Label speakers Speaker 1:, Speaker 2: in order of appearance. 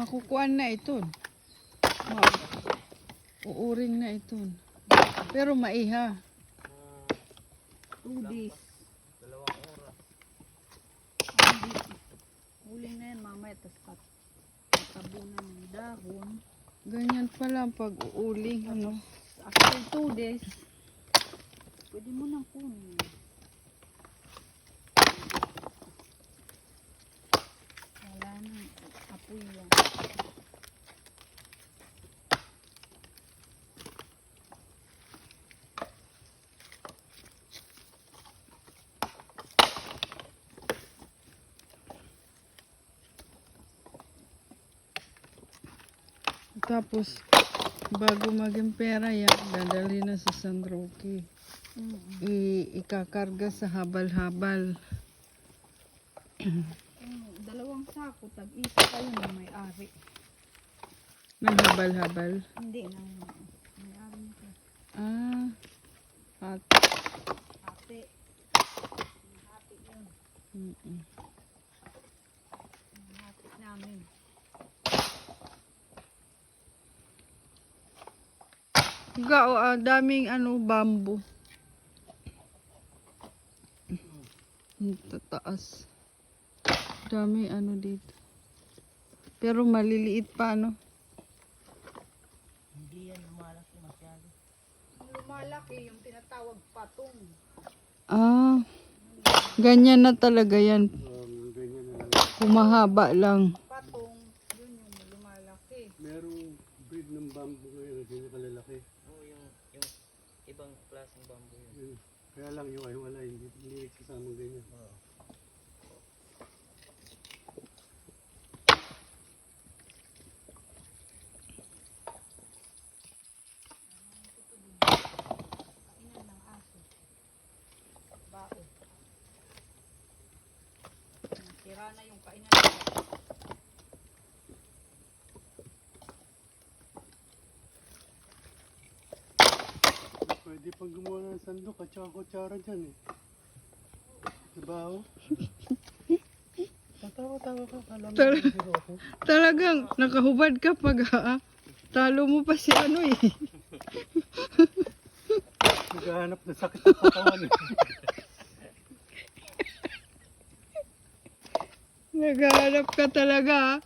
Speaker 1: Makukuan na ito. Uuring na ito. Pero maiha.
Speaker 2: 2 days.
Speaker 3: 2 oras.
Speaker 2: Huli na yan mamaya, tapos tatabunan ng dahon.
Speaker 1: Ganyan pala pag uuling. Ano?
Speaker 2: After 2 days, pwede mo nang kunin. Wala nang apoy yan.
Speaker 1: Tapos, bago maging pera yan, dadali na sa San Roque. Ikakarga sa habal-habal.
Speaker 2: 2 sako, tag-isa kayo ng may-ari.
Speaker 1: Ng habal-habal.
Speaker 2: Hindi, ng may-ari nito.
Speaker 1: Ah, at,
Speaker 2: Ate. Ate yun. Ate namin.
Speaker 1: daming bamboo. Tataas. Dami dito. Pero maliliit pa,
Speaker 3: Hindi yan lumalaki masyado.
Speaker 2: Lumalaki yung tinatawag patong.
Speaker 1: Ah, ganyan na talaga yan.
Speaker 4: Ganyan na lang.
Speaker 1: Humahaba lang.
Speaker 2: Patong, yun yung lumalaki.
Speaker 4: Merong breed ng bamboo ngayon, hindi kalalaki.
Speaker 3: Oo, yung ibang klaseng bamboo yun.
Speaker 4: Kaya lang yung ay wala, hindi kasama ganyan.
Speaker 3: Oo.
Speaker 2: Kainan ng aso. Bao. Sira na yung kainan.
Speaker 4: Pwede pang gumawa ng sandok at saka kutsara dyan eh. Diba ho? Tatawa-tawa ka, kala mo zero ako.
Speaker 1: Talagang nakahubad ka pag talo mo pa si eh.
Speaker 4: Naghahanap ng sakit ng katawan eh.
Speaker 1: Naghahanap ka talaga.